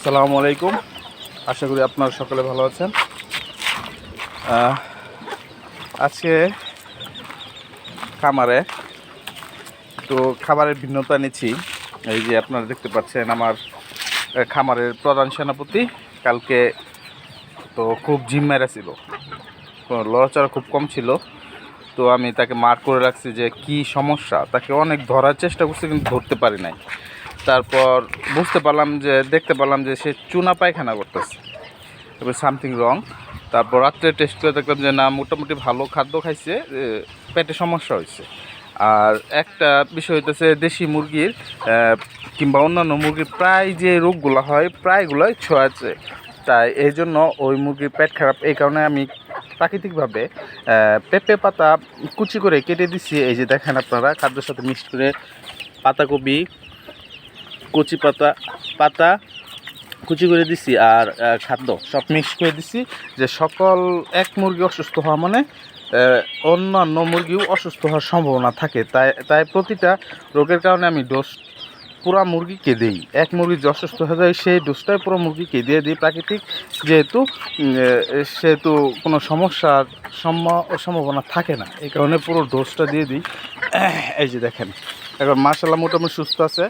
আসসালামু আলাইকুম। আশা করি আপনারা সকলে ভালো আছেন। আজকে খামারে তো খাবারের ভিন্নতা নিচ্ছি। এই যে আপনারা দেখতে পাচ্ছেন আমার খামারের প্রধান সেনাপতি কালকে তো খুব জিম মেরা ছিল, লড়াচড়া খুব কম ছিল। তো আমি তাকে মার্ক করে রাখছি যে কি সমস্যা, তাকে অনেক ধরার চেষ্টা করছি কিন্তু ধরতে পারি নাই। তারপর দেখতে পারলাম যে সে চুনা পায়খানা করতেছে, তবে সামথিং রং। তারপর রাত্রে টেস্ট করে দেখলাম যে না, মোটামুটি ভালো খাদ্য খাইছে, পেটে সমস্যা হয়েছে। আর একটা বিষয় হইতেছে দেশি মুরগির কিংবা অন্যান্য মুরগির প্রায় যে রোগগুলো হয় প্রায়গুলোই ছোঁয়াছে। তাই এই জন্য ওই মুরগির পেট খারাপ। এই কারণে আমি প্রাকৃতিকভাবে পেঁপে পাতা কুচি করে কেটে দিচ্ছি। এই যে দেখেন আপনারা, খাদ্যের সাথে মিক্সড করে পাতাকপি, কচি পাতা কুচি করে দিছি আর খাদ্য সব মিক্স করে দিছি, যে সকল এক মুরগি অসুস্থ হওয়া মানে অন্যান্য মুরগিও অসুস্থ হওয়ার সম্ভাবনা থাকে। তাই প্রতিটা রোগের কারণে আমি ডোজ পুরা মুরগিকে দিই। এক মুরগি যে অসুস্থ হয়ে যায় সেই ডোজটাই পুরো মুরগিকে দিয়ে দিই, প্রাকৃতিক সেহেতু কোনো সমস্যার সম্ভাবনা থাকে না, এই কারণে পুরো ডোজটা দিয়ে দিই। এই যে দেখেন এখন মাশাআল্লাহ মোটামুটি সুস্থ আছে।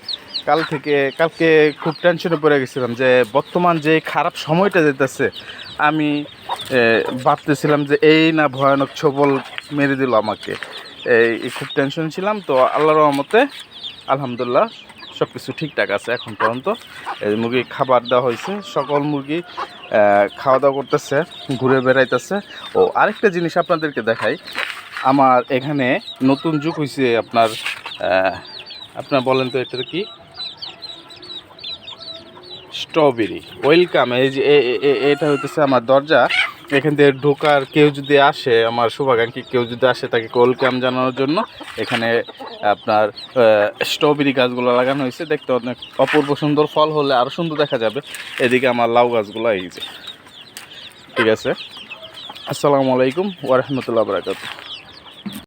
কালকে খুব টেনশনে পড়ে গেছিলাম যে বর্তমান যে খারাপ সময়টা যেতেছে, আমি ভাবতেছিলাম যে এই না ভয়ানক ছবল মেরে দিল আমাকে। এই খুব টেনশন ছিলাম। তো আল্লাহর রহমতে আলহামদুলিল্লাহ সব কিছু ঠিকঠাক আছে এখন পর্যন্ত। এই মুরগি খাবার দেওয়া হয়েছে, সকল মুরগি খাওয়া দাওয়া করতেছে, ঘুরে বেড়াইতেছে। ও আরেকটা জিনিস আপনাদেরকে দেখাই, আমার এখানে নতুন যুগ হয়েছে আপনার বলেন তো এটা কি? Strawberry welcome. এই যে এটা হইতেছে আমার দরজা, এখান থেকে ঢোকার কেউ যদি আসে, আমার শুভাকাঙ্ক্ষী কেউ যদি আসে, তাকে ওয়েলকাম জানানোর জন্য এখানে আপনার স্ট্রবেরি গাছগুলো লাগানো হয়েছে। দেখতে অনেক অপূর্ব সুন্দর, ফল হলে আরও সুন্দর দেখা যাবে। এদিকে আমার লাউ গাছগুলো এই যে। ঠিক আছে, আসসালামু আলাইকুম ওয়া রাহমাতুল্লাহি ওয়া বারাকাতুহু।